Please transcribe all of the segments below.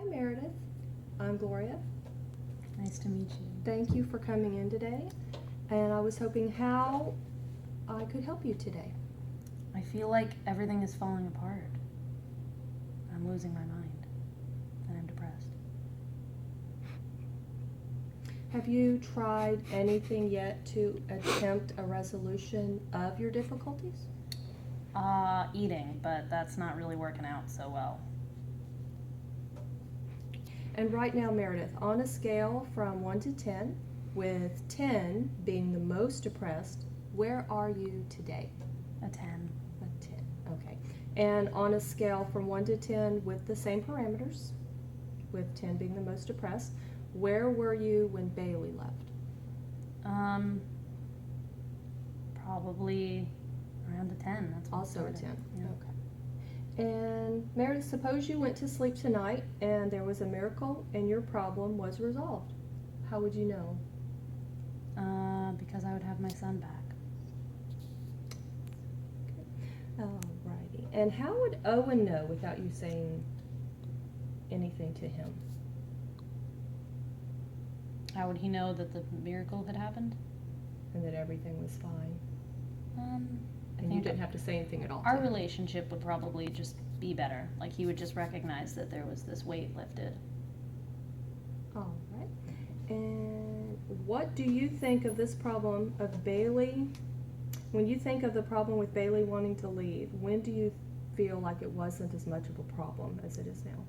Hi Meredith, I'm Gloria. Nice to meet you. Thank you for coming in today. And I was hoping how I could help you today. I feel like everything is falling apart. I'm losing my mind, and I'm depressed. Have you tried anything yet to attempt a resolution of your difficulties? Eating, but that's not really working out so well. And right now, Meredith, on a scale from 1 to 10, with 10 being the most depressed, where are you today? A 10. A 10, okay. And on a scale from 1 to 10 with the same parameters, with 10 being the most depressed, where were you when Bailey left? Probably around a 10. That's what Also a started. 10, Yeah. okay. And Meredith, suppose you went to sleep tonight and there was a miracle and your problem was resolved. How would you know? Because I would have my son back. Alrighty. And how would Owen know without you saying anything to him? How would he know that the miracle had happened? And that everything was fine? I And you think didn't have to say anything at all to our him? relationship would probably just be better. Like, he would just recognize that there was this weight lifted. Alright. And what do you think of this problem of Bailey? When you think of the problem with Bailey wanting to leave, when do you feel like it wasn't as much of a problem as it is now?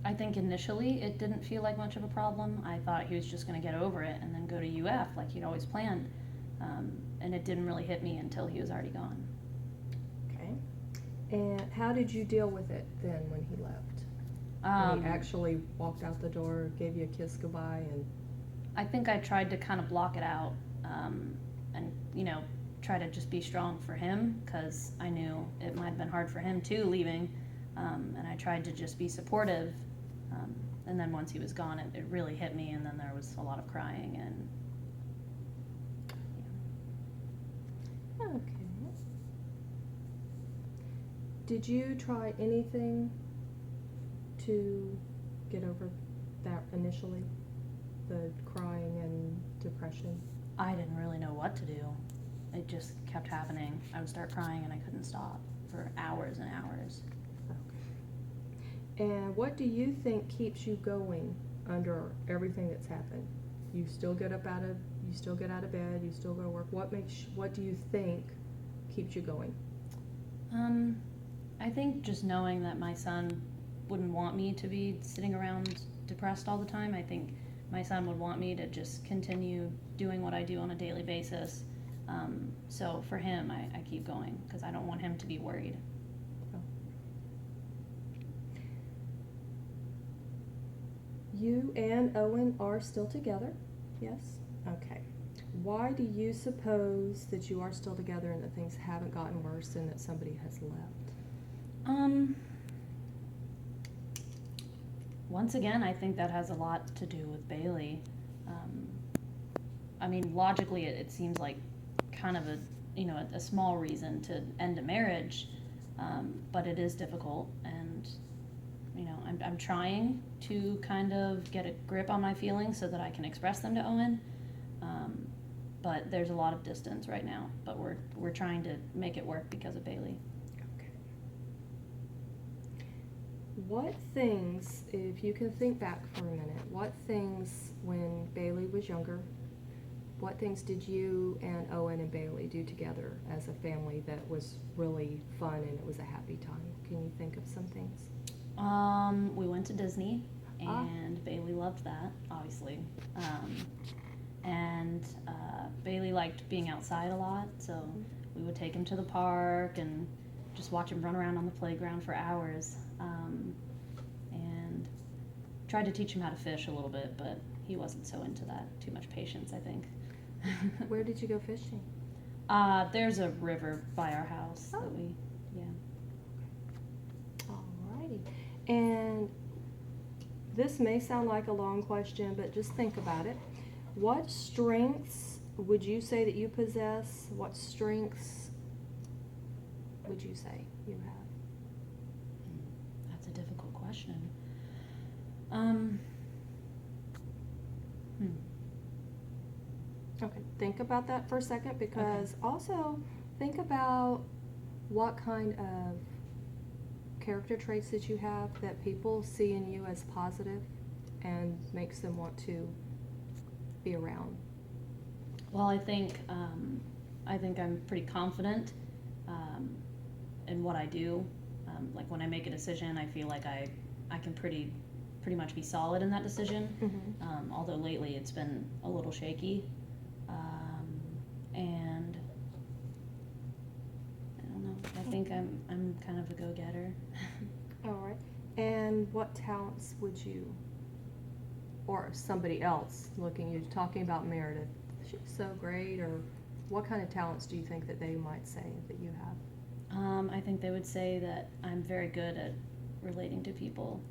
I think initially it didn't feel like much of a problem. I thought he was just going to get over it and then go to UF like he'd always planned. And it didn't really hit me until he was already gone. Okay. And how did you deal with it then when he left? When he actually walked out the door, gave you a kiss goodbye, and I think I tried to kind of block it out, and, try to just be strong for him, because I knew it might have been hard for him too, leaving, and I tried to just be supportive, and then once he was gone, it really hit me, and then there was a lot of crying, and okay. Did you try anything to get over that initially? The crying and depression? I didn't really know what to do. It just kept happening. I would start crying and I couldn't stop for hours and hours. Okay. And what do you think keeps you going under everything that's happened? You still get out of bed, you still go to work. What do you think keeps you going? I think just knowing that my son wouldn't want me to be sitting around depressed all the time. I think my son would want me to just continue doing what I do on a daily basis. So for him, I keep going because I don't want him to be worried. You and Owen are still together, yes? Okay. Why do you suppose that you are still together and that things haven't gotten worse and that somebody has left? Once again, I think that has a lot to do with Bailey. I mean, logically, it seems like kind of a small reason to end a marriage, but it is difficult, and I'm trying to kind of get a grip on my feelings so that I can express them to Owen, but there's a lot of distance right now, but we're trying to make it work because of Bailey. Okay. What things, if you can think back for a minute, what things when Bailey was younger, what things did you and Owen and Bailey do together as a family that was really fun and it was a happy time? Can you think of some things? We went to Disney, and Bailey loved that, obviously. And Bailey liked being outside a lot, so we would take him to the park and just watch him run around on the playground for hours. And tried to teach him how to fish a little bit, but he wasn't so into that. Too much patience, I think. Where did you go fishing? There's a river by our house that Alrighty. And this may sound like a long question, but just think about it. What strengths would you say that you possess? What strengths would you say you have? That's a difficult question. Okay, think about that for a second, because also think about what kind of character traits that you have that people see in you as positive and makes them want to be around. Well, I think I'm pretty confident in what I do. Like when I make a decision, I feel like I can pretty much be solid in that decision. Mm-hmm. Although lately it's been a little shaky, and I don't know. I think I'm kind of a go-getter. All right. And what talents would you, or somebody else looking, you talking about Meredith, she's so great, or what kind of talents do you think that they might say that you have? I think they would say that I'm very good at relating to people.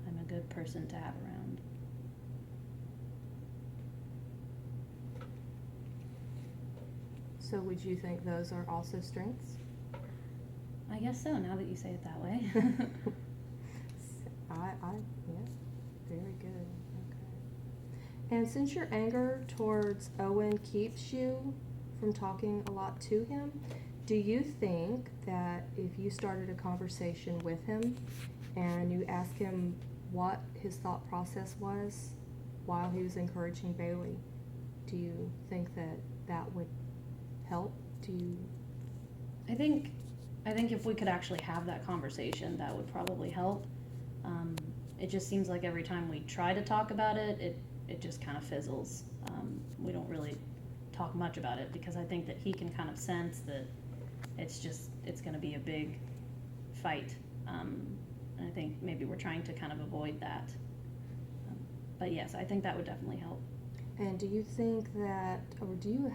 I'm a good person to have around. So would you think those are also strengths? I guess so, now that you say it that way. Yeah, very good. Okay. And since your anger towards Owen keeps you from talking a lot to him, do you think that if you started a conversation with him and you asked him what his thought process was while he was encouraging Bailey, do you think that that would help? Do you? I think if we could actually have that conversation, that would probably help. It just seems like every time we try to talk about it, it just kind of fizzles. We don't really talk much about it because I think that he can kind of sense that it's going to be a big fight. And I think maybe we're trying to kind of avoid that. But yes, I think that would definitely help. And do you think that, or do you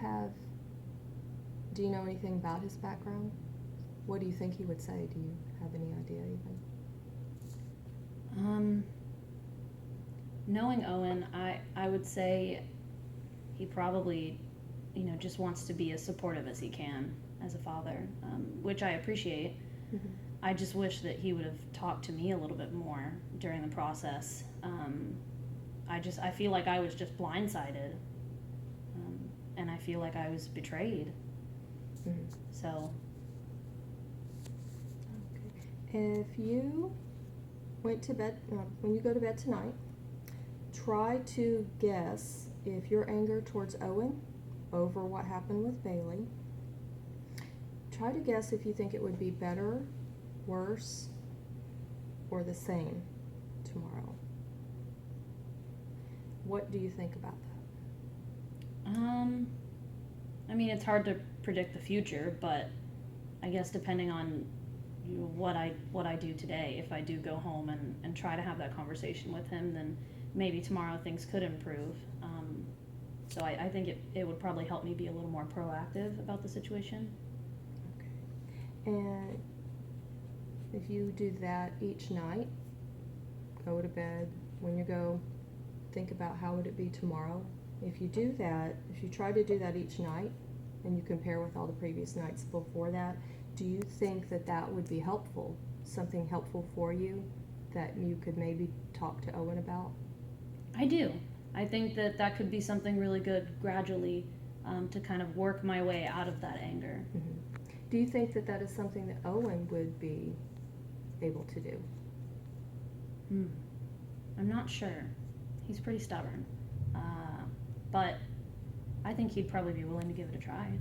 know anything about his background? What do you think he would say? Do you have any idea even? Knowing Owen, I would say he probably, just wants to be as supportive as he can as a father, which I appreciate. Mm-hmm. I just wish that he would have talked to me a little bit more during the process. I feel like I was just blindsided, and I feel like I was betrayed. Mm-hmm. So. Okay. If you went to bed, when you go to bed tonight, try to guess if your anger towards Owen over what happened with Bailey, try to guess if you think it would be better, worse, or the same tomorrow. What do you think about that? I mean, it's hard to predict the future, but I guess depending on what I do today, if I do go home and try to have that conversation with him, then maybe tomorrow things could improve. So I think it would probably help me be a little more proactive about the situation. Okay. And if you do that each night, go to bed, when you go, think about how would it be tomorrow. If you do that, if you try to do that each night, and you compare with all the previous nights before that, do you think that that would be helpful, something helpful for you that you could maybe talk to Owen about? I do. I think that could be something really good gradually, to kind of work my way out of that anger. Mm-hmm. Do you think that that is something that Owen would be able to do? I'm not sure. He's pretty stubborn. But I think he'd probably be willing to give it a try.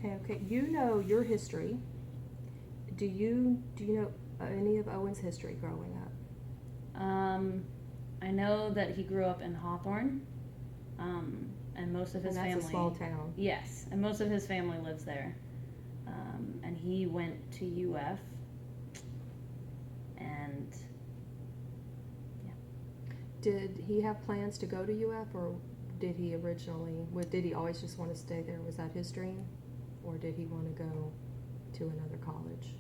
Okay, you know your history. Do you know any of Owen's history growing up? I know that he grew up in Hawthorne, and most of his family. And that's a small town. Yes, and most of his family lives there. And he went to UF, and yeah. Did he have plans to go to UF, or did he did he always just want to stay there? Was that his dream, or did he want to go to another college?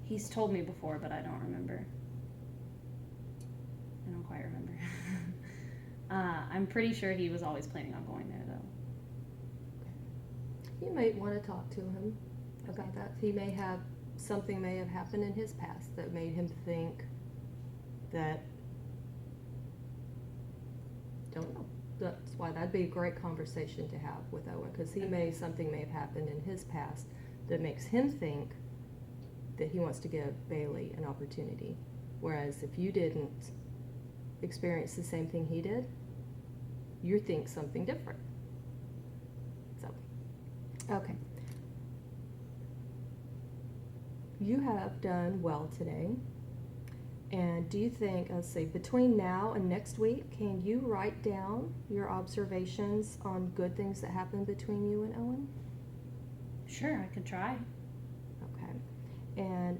He's told me before, but I don't remember. I don't quite remember. I'm pretty sure he was always planning on going there, though. You might want to talk to him about that. Something may have happened in his past that made him think that don't know. That's why that'd be a great conversation to have with Owen, because something may have happened in his past that makes him think that he wants to give Bailey an opportunity. Whereas if you didn't experience the same thing he did, you think something different. So, okay. You have done well today. And do you think, let's see, between now and next week, can you write down your observations on good things that happened between you and Owen? Sure, I could try. Okay. And